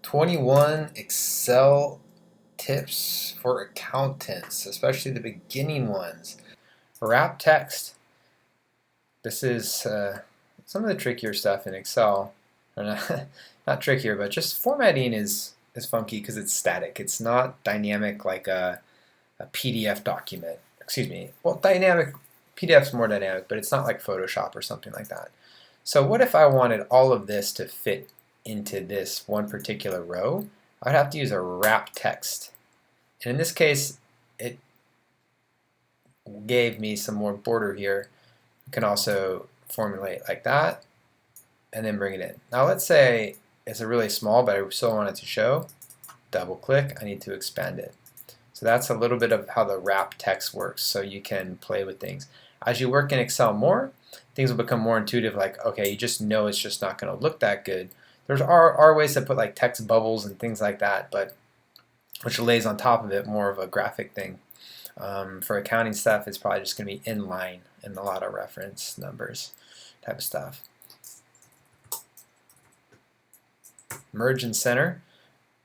21 Excel tips for accountants, especially the beginning ones. Wrap text. This is some of the trickier stuff in Excel. Or not trickier, but just formatting is funky because it's static. It's not dynamic like a PDF document. Excuse me. Well, dynamic. PDF's more dynamic, but it's not like Photoshop or something like that. So what if I wanted all of this to fit into this one particular row? I'd have to use a wrap text. And in this case, it gave me some more border here. You can also formulate like that and then bring it in. Now let's say it's a really small, but I still want it to show. Double click, I need to expand it. So that's a little bit of how the wrap text works, so you can play with things. As you work in Excel more, things will become more intuitive, like, okay, you just know it's just not going to look that good. There are ways to put like text bubbles and things like that, but which lays on top of it more of a graphic thing. For accounting stuff, it's probably just going to be inline and a lot of reference numbers type of stuff. Merge and center.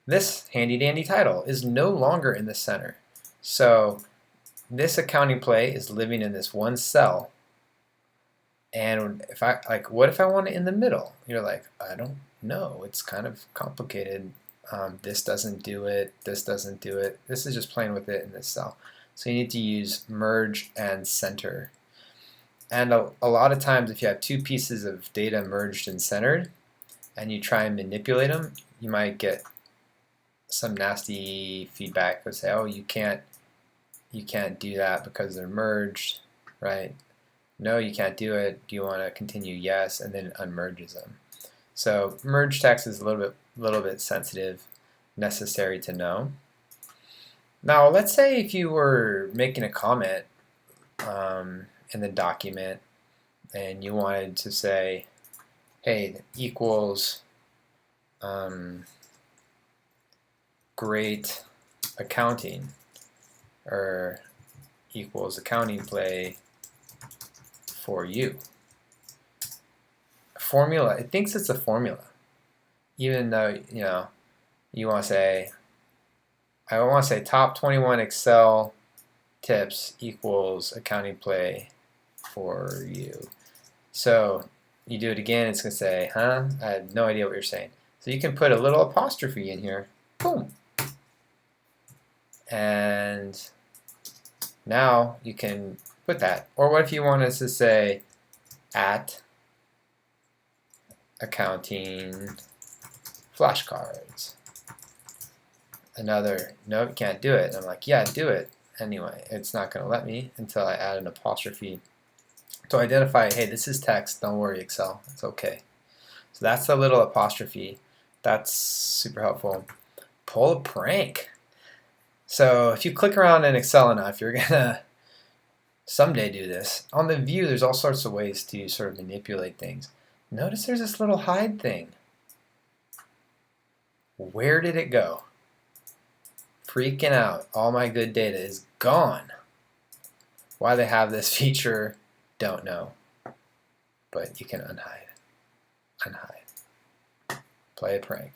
This handy dandy title is no longer in the center. So this accounting play is living in this one cell. And if I what if I want it in the middle? You're like, I don't know. It's kind of complicated. This doesn't do it. This doesn't do it. This is just playing with it in this cell. So you need to use merge and center. And a lot of times, if you have two pieces of data merged and centered, and you try and manipulate them, you might get some nasty feedback that say, oh, you can't do that because they're merged, right? No, you can't do it. Do you want to continue? Yes, and then it unmerges them. So merge text is a little bit sensitive, necessary to know. Now, let's say if you were making a comment in the document and you wanted to say, hey, equals great accounting, or equals accounting play for you. Formula, it thinks it's a formula, even though you want to say, I want to say top 21 Excel tips equals accounting play for you. So you do it again, it's going to say, huh? I had no idea what you're saying. So you can put a little apostrophe in here. Boom. And now you can put that. Or what if you wanted to say at accounting flashcards? Another, no, you can't do it. And I'm like, yeah, do it. Anyway, it's not going to let me until I add an apostrophe to identify, hey, this is text. Don't worry, Excel. It's okay. So that's the little apostrophe. That's super helpful. Pull a prank. So if you click around in Excel enough, you're going to someday do this. On the view, there's all sorts of ways to sort of manipulate things. Notice there's this little hide thing. Where did it go? Freaking out. All my good data is gone. Why they have this feature, don't know. But you can unhide. Unhide. Play a prank.